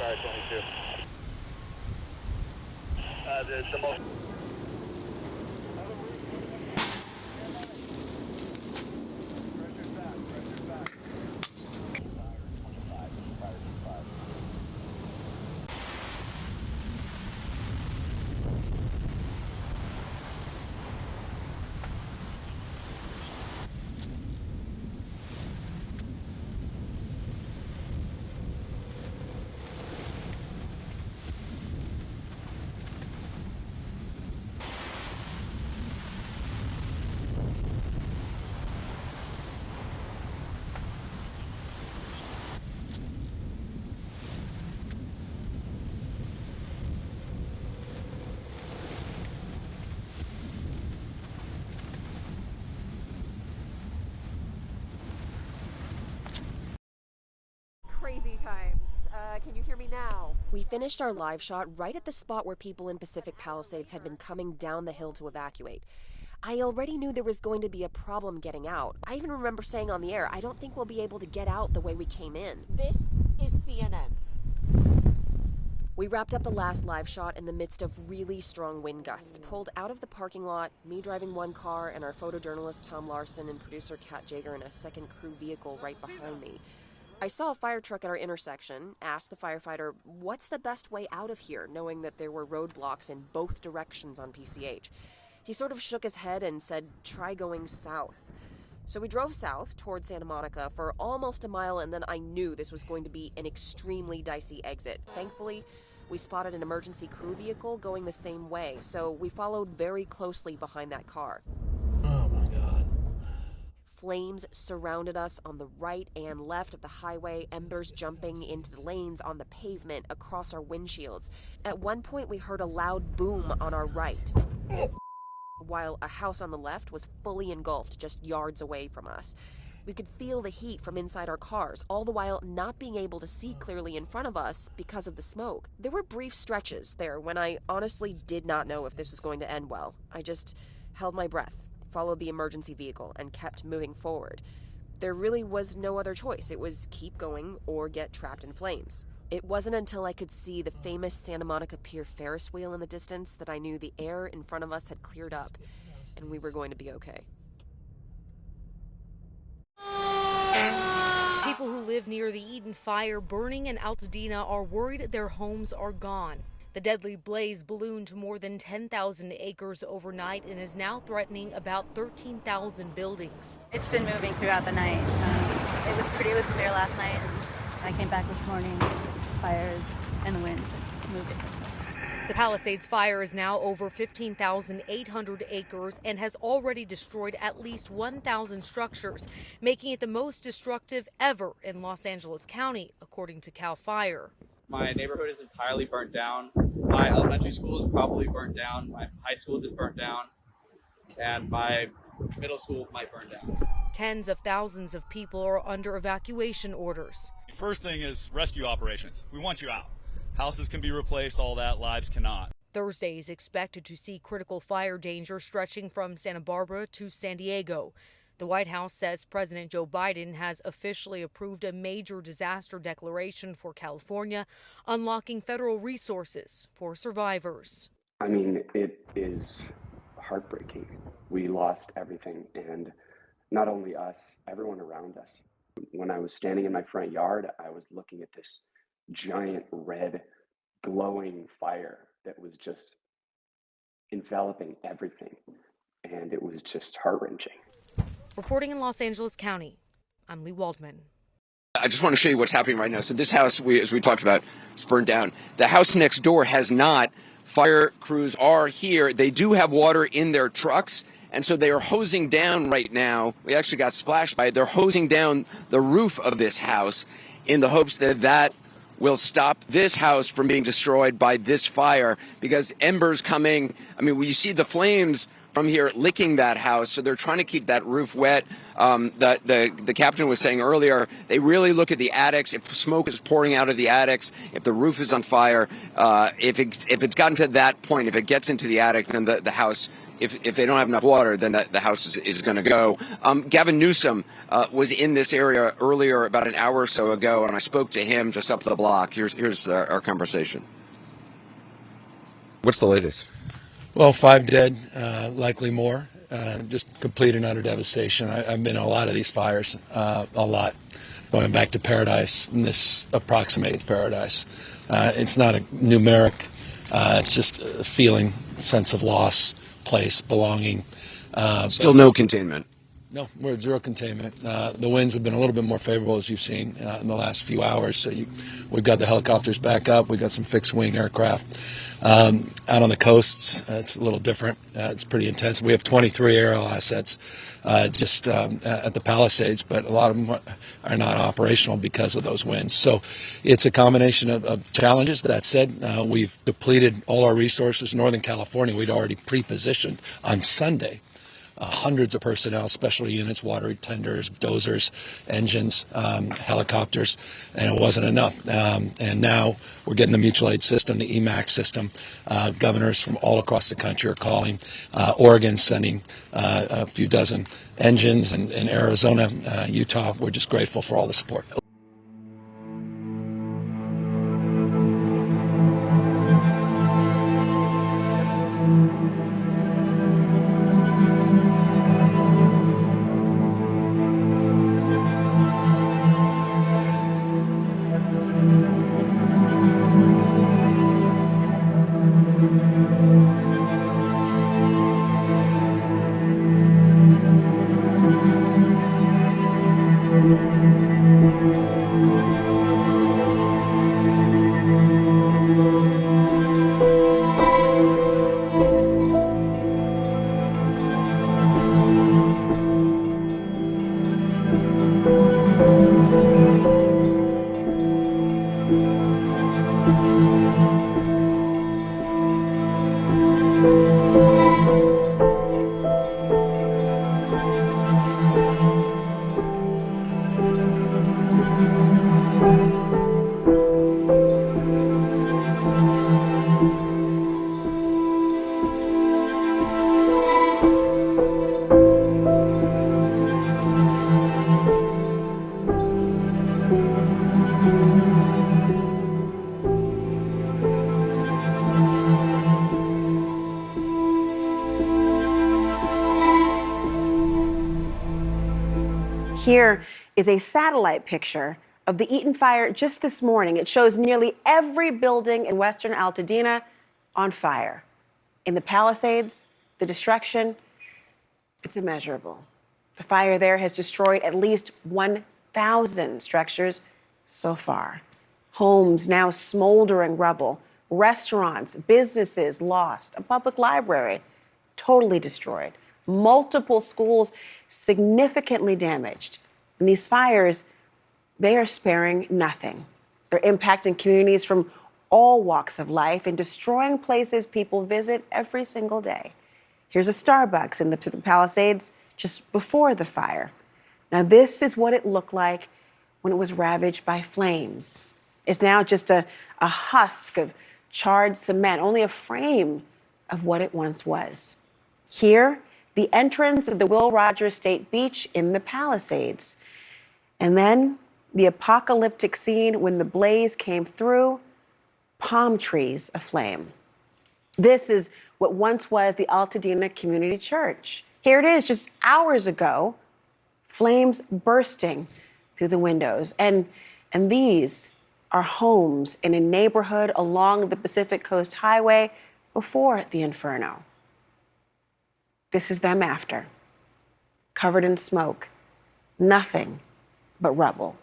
Sorry, 22. The most. Crazy times. Can you hear me now? We finished our live shot right at the spot where people in Pacific Palisades had been coming down the hill to evacuate. I already knew there was going to be a problem getting out. I even remember saying on the air, I don't think we'll be able to get out the way we came in. This is CNN. We wrapped up the last live shot in the midst of really strong wind gusts. Pulled out of the parking lot, me driving one car and our photojournalist Tom Larson and producer Kat Jager in a second crew vehicle right behind me. I saw a fire truck at our intersection, asked the firefighter, what's the best way out of here, knowing that there were roadblocks in both directions on PCH. He sort of shook his head and said, try going south. So we drove south toward Santa Monica for almost a mile, and then I knew this was going to be an extremely dicey exit. Thankfully, we spotted an emergency crew vehicle going the same way, so we followed very closely behind that car. Oh my God. Flames surrounded us on the right and left of the highway, embers jumping into the lanes on the pavement across our windshields. At one point, we heard a loud boom on our right, while a house on the left was fully engulfed just yards away from us. We could feel the heat from inside our cars, all the while not being able to see clearly in front of us because of the smoke. There were brief stretches there when I honestly did not know if this was going to end well. I just held my breath, followed the emergency vehicle, and kept moving forward. There really was no other choice. It was keep going or get trapped in flames. It wasn't until I could see the famous Santa Monica Pier Ferris wheel in the distance that I knew the air in front of us had cleared up and we were going to be okay. People who live near the Eden fire burning in Altadena are worried their homes are gone. The deadly blaze ballooned to more than 10,000 acres overnight and is now threatening about 13,000 buildings. It's been moving throughout the night. It was clear last night. I came back this morning, fires and the winds moved it this way. The Palisades fire is now over 15,800 acres and has already destroyed at least 1,000 structures, making it the most destructive ever in Los Angeles County, according to CAL FIRE. My neighborhood is entirely burnt down. My elementary school is probably burnt down. My high school just burnt down. And my middle school might burn down. Tens of thousands of people are under evacuation orders. First thing is rescue operations. We want you out. Houses can be replaced, all that, lives cannot. Thursday is expected to see critical fire danger stretching from Santa Barbara to San Diego. The White House says President Joe Biden has officially approved a major disaster declaration for California, unlocking federal resources for survivors. I mean, it is heartbreaking. We lost everything, and not only us, everyone around us. When I was standing in my front yard, I was looking at this giant red glowing fire that was just enveloping everything, and it was just heart-wrenching. Reporting in Los Angeles County, I'm Lee Waldman. I just want to show you what's happening right now. So this house, as we talked about, is burned down. The house next door has not. Fire crews are here. They do have water in their trucks, and so they are hosing down right now. We actually got splashed by it. They're hosing down the roof of this house in the hopes that that will stop this house from being destroyed by this fire, because embers coming, I mean, when you see the flames from here licking that house, so they're trying to keep that roof wet. The captain was saying earlier, they really look at the attics. If smoke is pouring out of the attics, if the roof is on fire, if it's gotten to that point, if it gets into the attic, then the house if they don't have enough water, then the house is going to go. Gavin Newsom was in this area earlier, about an hour or so ago, and I spoke to him just up the block. Here's our conversation. What's the latest? Well, 5 dead, likely more. Just complete and utter devastation. I've been in a lot of these fires, a lot. Going back to Paradise, and this approximates Paradise. It's not a numeric, it's just a feeling, sense of loss, place, belonging. Still no containment. No, we're at zero containment. The winds have been a little bit more favorable, as you've seen in the last few hours. So we've got the helicopters back up. We've got some fixed-wing aircraft. Out on the coasts, it's a little different. It's pretty intense. We have 23 aerial assets just at the Palisades, but a lot of them are not operational because of those winds. So it's a combination of challenges. That said, we've depleted all our resources. Northern California, we'd already pre-positioned on Sunday. Hundreds of personnel, special units, water tenders, dozers, engines, helicopters, and it wasn't enough. And now we're getting the mutual aid system, the EMAC system. Governors from all across the country are calling. Oregon sending a few dozen engines, and Arizona, Utah. We're just grateful for all the support. Here is a satellite picture of the Eaton fire just this morning. It shows nearly every building in western Altadena on fire. In the Palisades, the destruction, it's immeasurable. The fire there has destroyed at least 1,000 structures so far. Homes now smoldering rubble, restaurants, businesses lost, a public library totally destroyed, multiple schools significantly damaged. And these fires, they are sparing nothing. They're impacting communities from all walks of life and destroying places people visit every single day. Here's a Starbucks in the Palisades just before the fire. Now, this is what it looked like when it was ravaged by flames. It's now just a husk of charred cement, only a frame of what it once was. Here, the entrance of the Will Rogers State Beach in the Palisades. And then the apocalyptic scene when the blaze came through, palm trees aflame. This is what once was the Altadena Community Church. Here it is, just hours ago, flames bursting through the windows. And these are homes in a neighborhood along the Pacific Coast Highway before the inferno. This is them after, covered in smoke, nothing but rubble.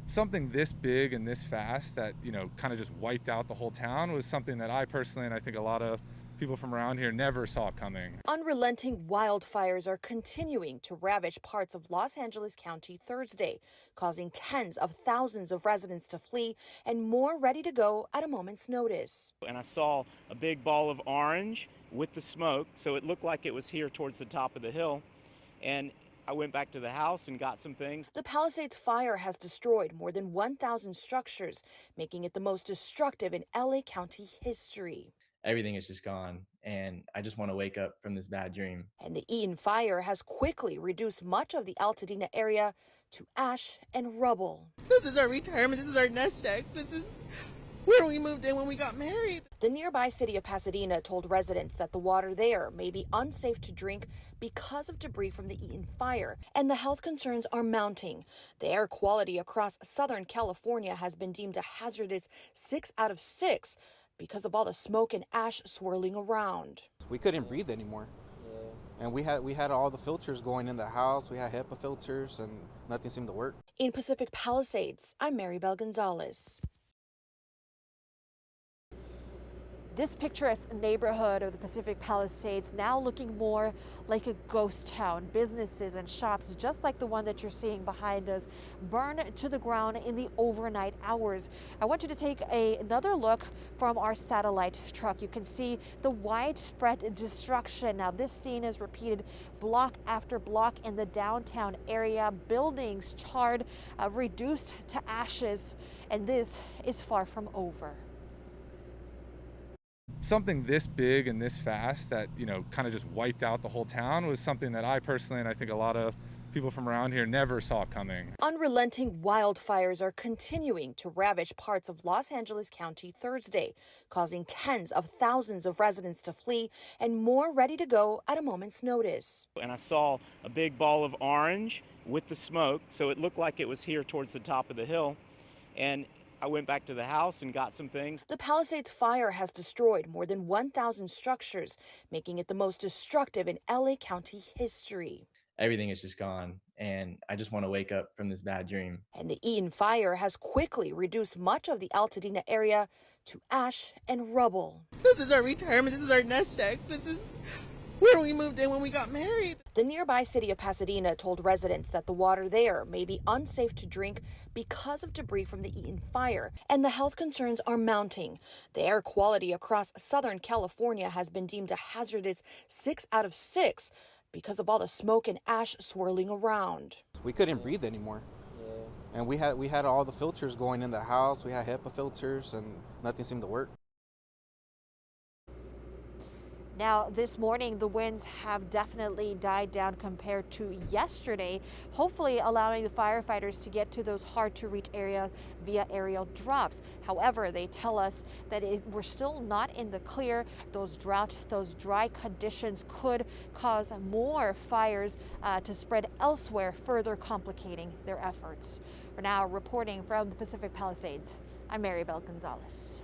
Something this big and this fast that, kind of just wiped out the whole town was something that I personally, and I think a lot of people from around here, never saw coming. Unrelenting wildfires are continuing to ravage parts of Los Angeles County Thursday, causing tens of thousands of residents to flee and more ready to go at a moment's notice. And I saw a big ball of orange with the smoke, so it looked like it was here towards the top of the hill. And I went back to the house and got some things. The Palisades fire has destroyed more than 1,000 structures, making it the most destructive in LA County history. everything is just gone, and I just want to wake up from this bad dream. And the Eaton fire has quickly reduced much of the Altadena area to ash and rubble. This is our retirement. This is our nest egg. This is where we moved in when we got married. The nearby city of Pasadena told residents that the water there may be unsafe to drink because of debris from the Eaton fire, and the health concerns are mounting. The air quality across Southern California has been deemed a hazardous 6 out of 6 because of all the smoke and ash swirling around. We couldn't breathe anymore. And we had all the filters going in the house. We had HEPA filters and nothing seemed to work. In Pacific Palisades, I'm Maribel Gonzalez. This picturesque neighborhood of the Pacific Palisades now looking more like a ghost town. Businesses and shops, just like the one that you're seeing behind us, burned to the ground in the overnight hours. I want you to take another look from our satellite truck. You can see the widespread destruction. Now, this scene is repeated block after block in the downtown area. Buildings charred, reduced to ashes, and this is far from over. Something this big and this fast that, kind of just wiped out the whole town was something that I personally, and I think a lot of people from around here, never saw coming. Unrelenting wildfires are continuing to ravage parts of Los Angeles County Thursday, causing tens of thousands of residents to flee and more ready to go at a moment's notice. And I saw a big ball of orange with the smoke, so it looked like it was here towards the top of the hill. And I went back to the house and got some things. The Palisades fire has destroyed more than 1,000 structures, making it the most destructive in LA County history. Everything is just gone, and I just want to wake up from this bad dream. And the Eaton fire has quickly reduced much of the Altadena area to ash and rubble. This is our retirement. This is our nest egg. This is where we moved in when we got married. The nearby city of Pasadena told residents that the water there may be unsafe to drink because of debris from the Eaton fire, and the health concerns are mounting. The air quality across Southern California has been deemed a hazardous 6 out of 6 because of all the smoke and ash swirling around. We couldn't breathe anymore. And we had all the filters going in the house. We had HEPA filters and nothing seemed to work. Now, this morning, the winds have definitely died down compared to yesterday, hopefully allowing the firefighters to get to those hard-to-reach areas via aerial drops. However, they tell us that we're still not in the clear. Those dry conditions could cause more fires to spread elsewhere, further complicating their efforts. For now, reporting from the Pacific Palisades, I'm Maribel Gonzalez.